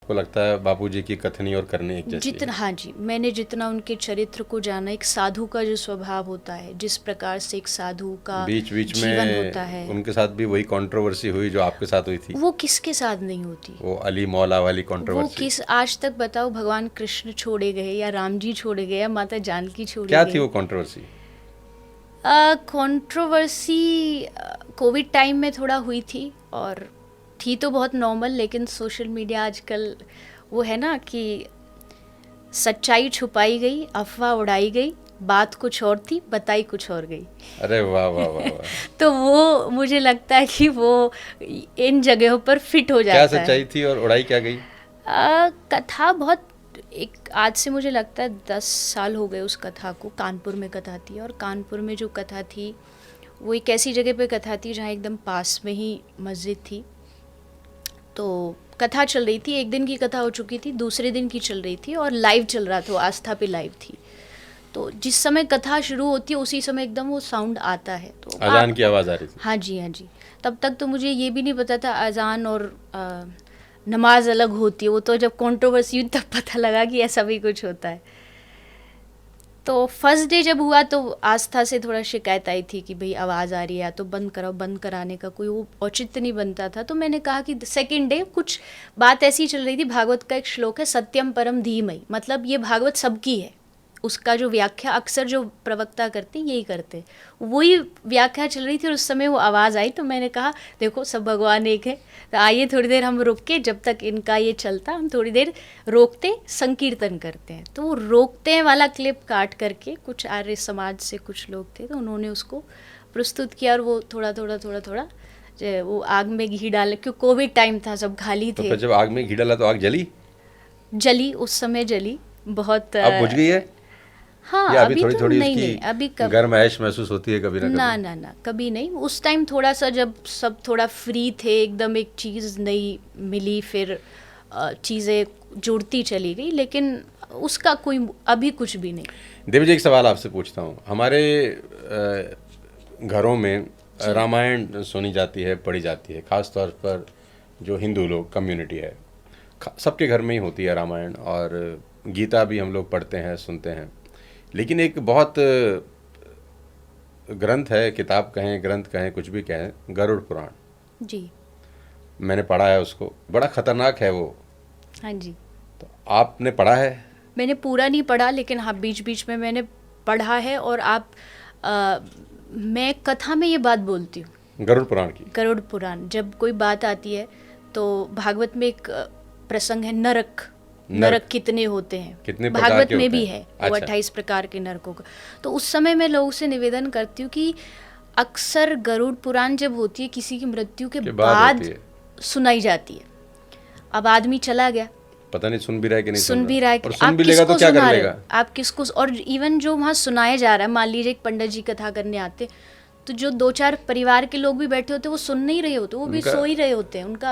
आपको लगता है बापूजी की कथनी और करनी एक जैसी है? जितना, हाँ जी, मैंने जितना उनके चरित्र को जाना, एक साधु का जो स्वभाव होता है, जिस प्रकार से एक साधु का बीच बीच जीवन होता है, में उनके साथ भी वही कंट्रोवर्सी हुई जो आपके साथ हुई थी। वो किसके साथ नहीं होती। वो अली मौला वाली वो कंट्रोवर्सी किस, आज तक बताओ, भगवान कृष्ण छोड़े गए या राम जी छोड़े गए या माता जानकी छोड़ी क्या गई। थी वो कंट्रोवर्सी? कंट्रोवर्सी कोविड टाइम में थोड़ा हुई थी, और थी तो बहुत नॉर्मल, लेकिन सोशल मीडिया आजकल वो है ना कि सच्चाई छुपाई गई, अफवाह उड़ाई गई, बात कुछ और थी, बताई कुछ और गई। अरे वाह वाह वाह वाह। तो वो मुझे लगता है कि वो इन जगहों पर फिट हो क्या जाता है। सच्चाई थी और उड़ाई क्या गई? कथा बहुत, एक आज से मुझे लगता है 10 साल हो गए उस कथा को। कानपुर में कथा थी, और कानपुर में जो कथा थी वो एक ऐसी जगह पे कथा थी जहाँ एकदम पास में ही मस्जिद थी। तो कथा चल रही थी, एक दिन की कथा हो चुकी थी, दूसरे दिन की चल रही थी, और लाइव चल रहा था, आस्था पे लाइव थी। तो जिस समय कथा शुरू होती है उसी समय एकदम वो साउंड आता है, तो अजान की आवाज़ आ रही थी? हाँ जी, हाँ जी। तब तक तो मुझे ये भी नहीं पता था अजान और नमाज अलग होती है। वो तो जब कंट्रोवर्सी हुई तब पता लगा कि ऐसा भी कुछ होता है। तो फर्स्ट डे जब हुआ तो आस्था से थोड़ा शिकायत आई थी कि भाई आवाज़ आ रही है, या तो बंद कराओ। बंद कराने का कोई वो औचित्य नहीं बनता था। तो मैंने कहा कि सेकेंड डे कुछ बात ऐसी चल रही थी, भागवत का एक श्लोक है, सत्यम परम धीमहि, मतलब ये भागवत सबकी है। उसका जो व्याख्या अक्सर जो प्रवक्ता करते हैं यही करते, वही व्याख्या चल रही थी, और उस समय वो आवाज़ आई। तो मैंने कहा देखो सब भगवान एक है, तो आइए थोड़ी देर हम रुक के, जब तक इनका ये चलता हम थोड़ी देर रोकते संकीर्तन करते हैं। तो वो रोकते हैं वाला क्लिप काट करके कुछ आर्य समाज से कुछ लोग थे, तो उन्होंने उसको प्रस्तुत किया, और वो थोड़ा थोड़ा वो आग में घी डाले, क्योंकि कोविड टाइम था, सब खाली तो थे। फिर जब आग में घी डाला तो आग जली? जली, उस समय जली बहुत। अब बुझ गई है हाँ, या अभी अभी थोड़ी तो थोड़ी नहीं उसकी नहीं, अभी कब, गर्माइश महसूस होती है कभी ना ना कभी? ना ना, कभी नहीं। उस टाइम थोड़ा सा जब सब थोड़ा फ्री थे, एकदम एक चीज़ नई मिली, फिर चीज़ें जुड़ती चली गई, लेकिन उसका कोई अभी कुछ भी नहीं। देवी जी, एक सवाल आपसे पूछता हूँ। हमारे घरों में रामायण सुनी जाती है, पढ़ी जाती है, ख़ास तौर पर जो हिंदू लोग कम्युनिटी है, सबके घर में ही होती है रामायण, और गीता भी हम लोग पढ़ते हैं, सुनते हैं। लेकिन एक बहुत ग्रंथ है, किताब कहें, ग्रंथ कहें, कुछ भी कहें, गरुड़ पुराण। जी। मैंने पढ़ा है उसको, बड़ा खतरनाक है वो। हाँ जी, तो आपने पढ़ा है? मैंने पूरा नहीं पढ़ा, लेकिन हाँ बीच बीच में मैंने पढ़ा है। और मैं कथा में ये बात बोलती हूँ, गरुड़ पुराण की? गरुड़ पुराण जब कोई बात आती है तो भागवत में एक प्रसंग है, नरक। नरक कितने होते हैं, कितने प्रकार भागवत के में होते भी हैं? है, वो अच्छा। 28 प्रकार के नरकों का। तो उस समय मैं लोगों से निवेदन करती हूँ कि अक्सर गरुड़ पुराण जब होती है किसी की मृत्यु के बाद होती है। सुनाई जाती है। अब आदमी चला गया, पता नहीं सुन भी रहा है कि नहीं सुन भी रहा है, और सुन आप भी लेगा तो किसको क्या कर सुना रहे लेगा? हो, आप किसको। और इवन जो वहाँ सुनाया जा रहा है, मान लीजिए एक पंडित जी कथा करने आते, तो जो 2-4 परिवार के लोग भी बैठे होते, वो सुन नहीं रहे होते, वो भी सो ही रहे होते हैं, उनका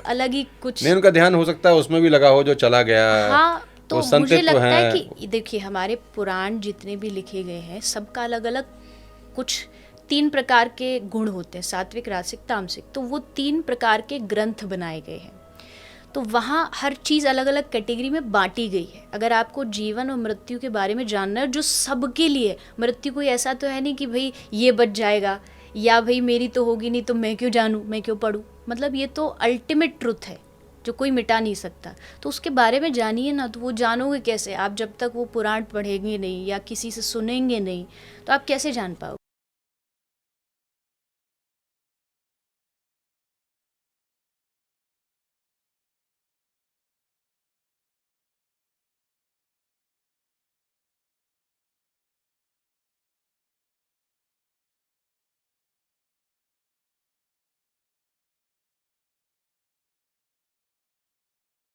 अलग ही कुछ नहीं, उनका ध्यान हो सकता है उसमें भी लगा हो जो चला गया। हाँ, तो वो मुझे संतित तो लगता है हैं। कि देखिए हमारे पुराण जितने भी लिखे गए हैं सबका अलग अलग कुछ 3 प्रकार के गुण होते हैं, सात्विक, रासिक, तामसिक। तो वो 3 प्रकार के ग्रंथ बनाए गए हैं, तो वहाँ हर चीज़ अलग अलग कैटेगरी में बांटी गई है। अगर आपको जीवन और मृत्यु के बारे में जानना है, जो सबके लिए, मृत्यु कोई ऐसा तो है नहीं कि भाई ये बच जाएगा, या भाई मेरी तो होगी नहीं तो मैं क्यों जानूँ, मैं क्यों पढ़ूँ। मतलब ये तो अल्टीमेट ट्रुथ है जो कोई मिटा नहीं सकता। तो उसके बारे में जानिए ना, तो वो जानोगे कैसे आप, जब तक वो पुराण पढ़ेंगे नहीं या किसी से सुनेंगे नहीं, तो आप कैसे जान पाओगे।